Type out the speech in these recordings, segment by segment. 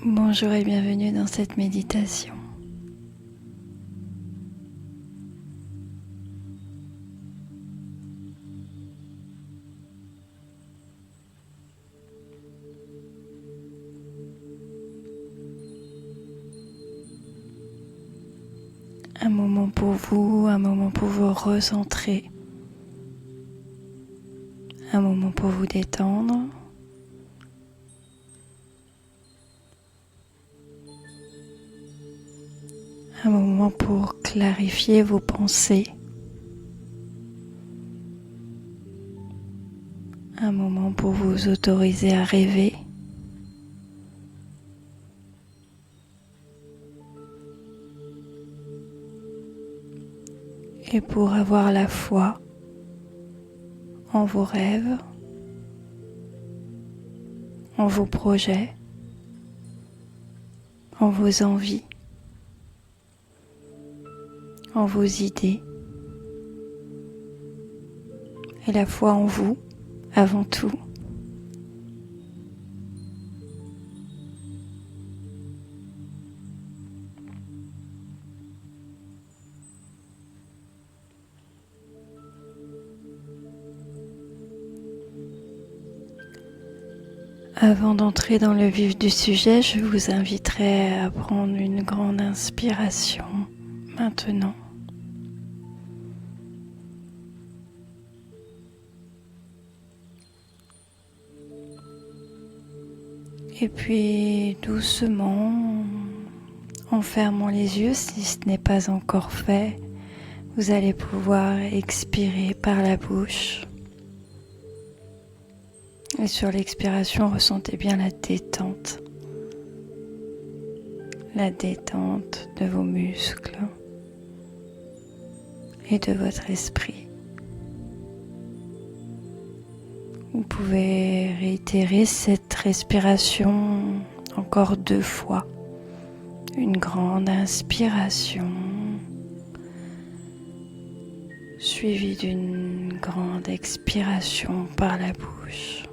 Bonjour et bienvenue dans cette méditation. Un moment pour vous recentrer, un moment pour vous détendre. Un moment pour clarifier vos pensées. Un moment pour vous autoriser à rêver. Et pour avoir la foi en vos rêves, en vos projets, en vos envies, en vos idées, et la foi en vous avant tout. Avant d'entrer dans le vif du sujet, je vous inviterai à prendre une grande inspiration maintenant. Et puis doucement, en fermant les yeux, si ce n'est pas encore fait, vous allez pouvoir expirer par la bouche. Et sur l'expiration, ressentez bien la détente de vos muscles et de votre esprit. Vous pouvez réitérer cette respiration encore 2 fois. Une grande inspiration suivie d'une grande expiration par la bouche.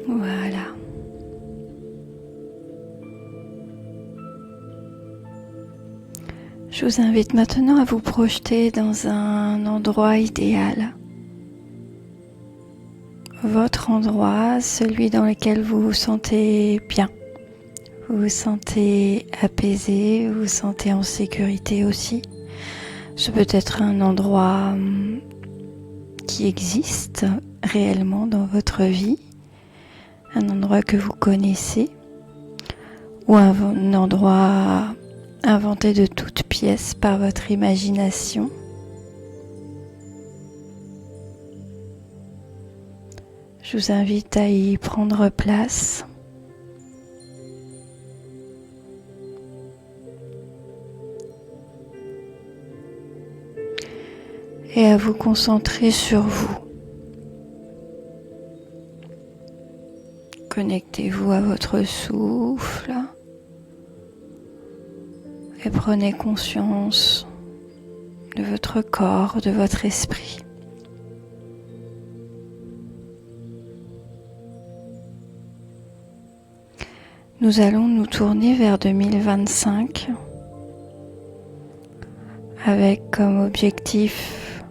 Voilà. Je vous invite maintenant à vous projeter dans un endroit idéal. Votre endroit, celui dans lequel vous vous sentez bien. Vous vous sentez apaisé, vous vous sentez en sécurité aussi. Ce peut être un endroit qui existe réellement dans votre vie. Un endroit que vous connaissez ou un endroit inventé de toutes pièces par votre imagination. Je vous invite à y prendre place. Et à vous concentrer sur vous. Connectez-vous à votre souffle et prenez conscience de votre corps, de votre esprit. Nous allons nous tourner vers 2025 avec comme objectif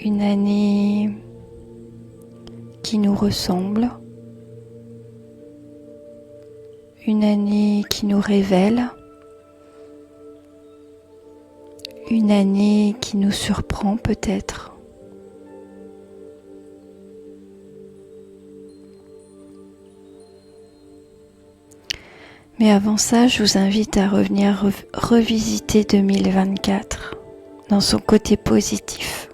une année qui nous ressemble, une année qui nous révèle, une année qui nous surprend peut-être. Mais avant ça, je vous invite à revenir revisiter 2024 dans son côté positif.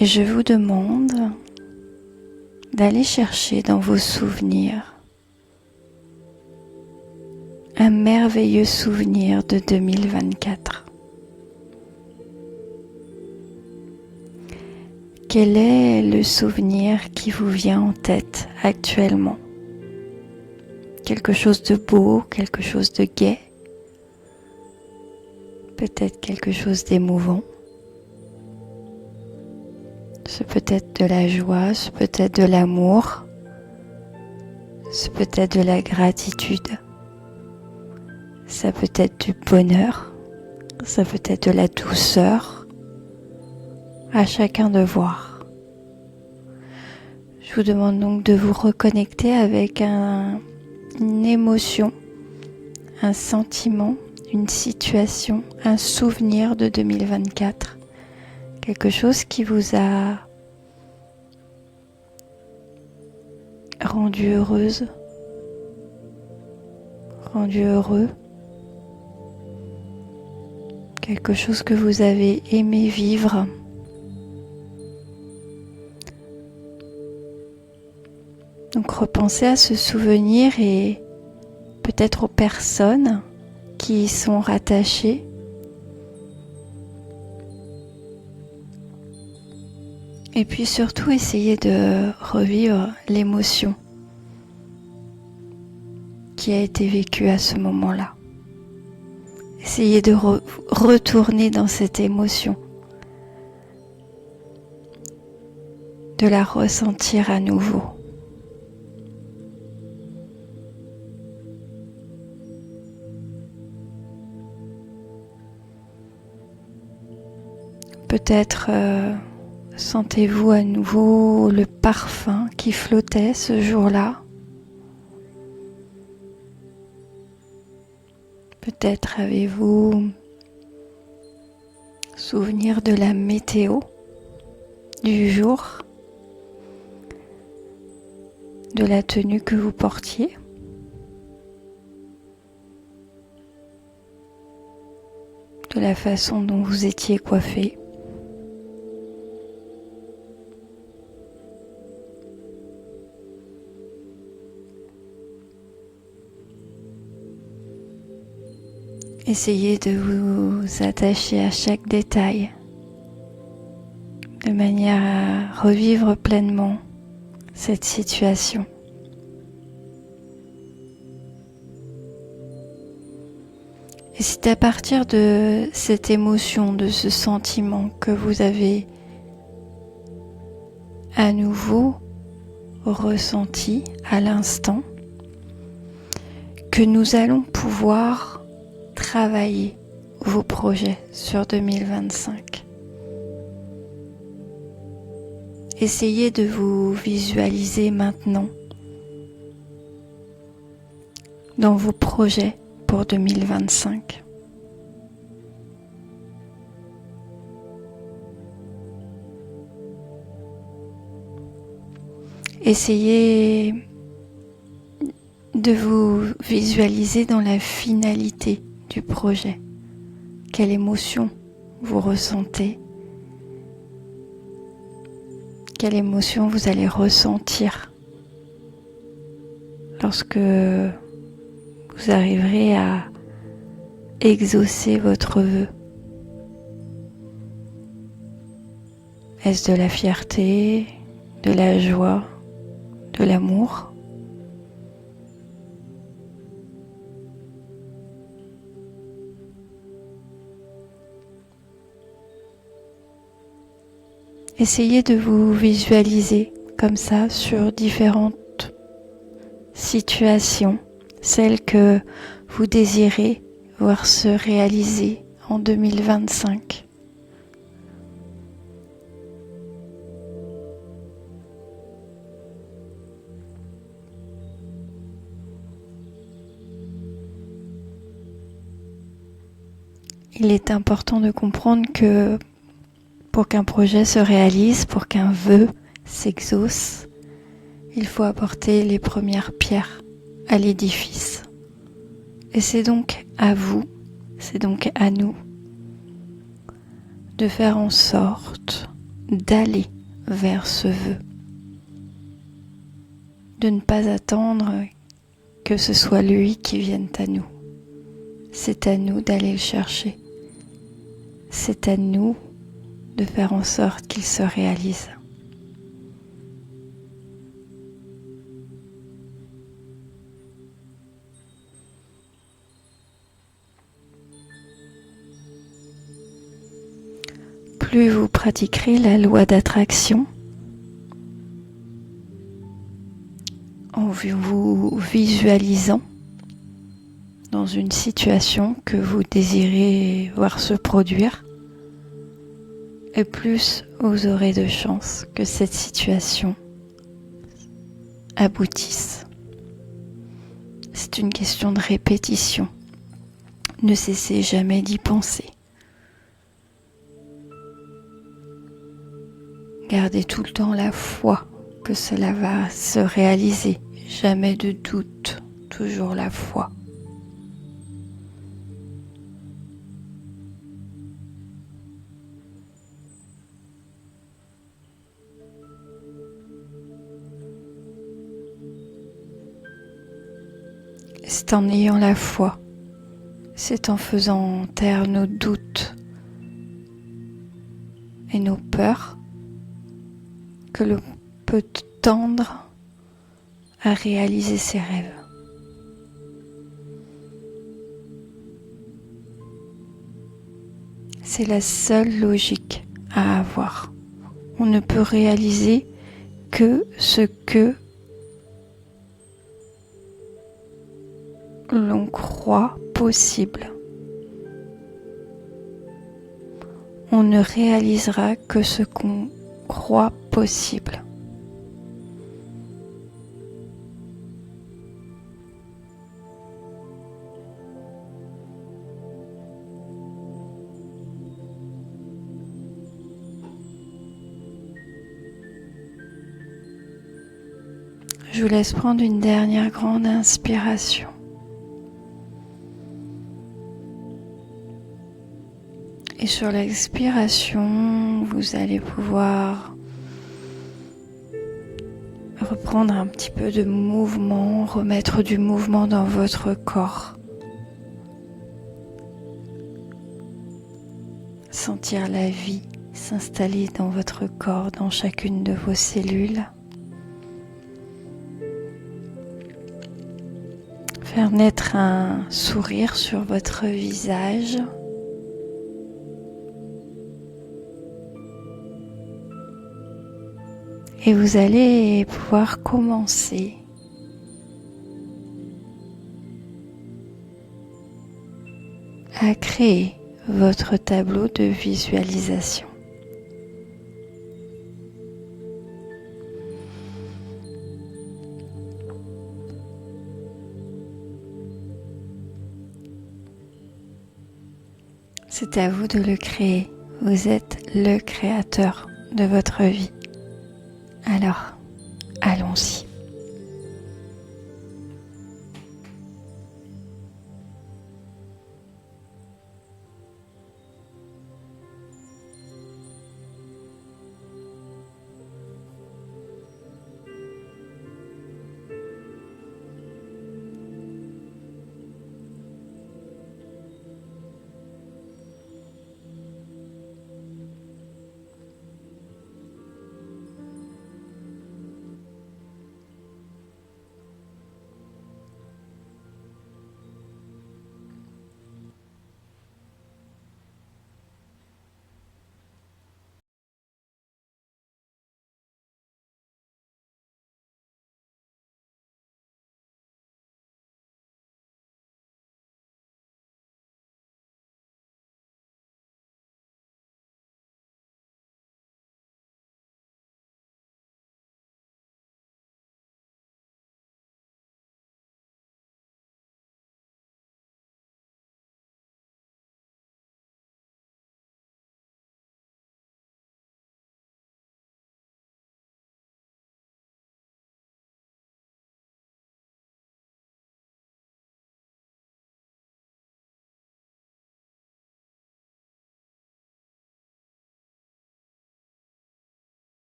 Et je vous demande d'aller chercher dans vos souvenirs un merveilleux souvenir de 2024. Quel est le souvenir qui vous vient en tête actuellement? Quelque chose de beau, quelque chose de gai, peut-être quelque chose d'émouvant. C'est peut-être de la joie, c'est peut-être de l'amour, c'est peut-être de la gratitude, ça peut être du bonheur, ça peut être de la douceur. À chacun de voir. Je vous demande donc de vous reconnecter avec une émotion, un sentiment, une situation, un souvenir de 2024. Quelque chose qui vous a rendu heureuse, rendu heureux. Quelque chose que vous avez aimé vivre. Donc repensez à ce souvenir et peut-être aux personnes qui y sont rattachées. Et puis surtout essayez de revivre l'émotion qui a été vécue à ce moment-là. Essayez de retourner dans cette émotion, de la ressentir à nouveau. Peut-être sentez-vous à nouveau le parfum qui flottait ce jour-là. Peut-être avez-vous souvenir de la météo du jour, de la tenue que vous portiez. De la façon dont vous étiez coiffé. Essayez de vous attacher à chaque détail de manière à revivre pleinement cette situation. Et c'est à partir de cette émotion, de ce sentiment que vous avez à nouveau ressenti à l'instant que nous allons pouvoir travailler vos projets sur 2025. Essayez de vous visualiser maintenant dans vos projets pour 2025. Essayez de vous visualiser dans la finalité du projet. Quelle émotion vous ressentez? Quelle émotion vous allez ressentir lorsque vous arriverez à exaucer votre vœu? Est-ce de la fierté, de la joie, de l'amour? Essayez de vous visualiser comme ça sur différentes situations, celles que vous désirez voir se réaliser en 2025. Il est important de comprendre que pour qu'un projet se réalise, pour qu'un vœu s'exauce, il faut apporter les premières pierres à l'édifice. Et c'est donc à vous, c'est donc à nous de faire en sorte d'aller vers ce vœu, de ne pas attendre que ce soit lui qui vienne à nous. C'est à nous d'aller le chercher. C'est à nous de faire en sorte qu'il se réalise. Plus vous pratiquerez la loi d'attraction, en vous visualisant dans une situation que vous désirez voir se produire, et plus vous aurez de chances que cette situation aboutisse. C'est une question de répétition. Ne cessez jamais d'y penser. Gardez tout le temps la foi que cela va se réaliser. Jamais de doute, toujours la foi. C'est en ayant la foi, c'est en faisant taire nos doutes et nos peurs que l'on peut tendre à réaliser ses rêves. C'est la seule logique à avoir. On ne peut réaliser que ce que l'on croit possible. On ne réalisera que ce qu'on croit possible. Je vous laisse prendre une dernière grande inspiration. Et sur l'expiration, vous allez pouvoir reprendre un petit peu de mouvement, remettre du mouvement dans votre corps. Sentir la vie s'installer dans votre corps, dans chacune de vos cellules. Faire naître un sourire sur votre visage. Et vous allez pouvoir commencer à créer votre tableau de visualisation. C'est à vous de le créer. Vous êtes le créateur de votre vie. Alors,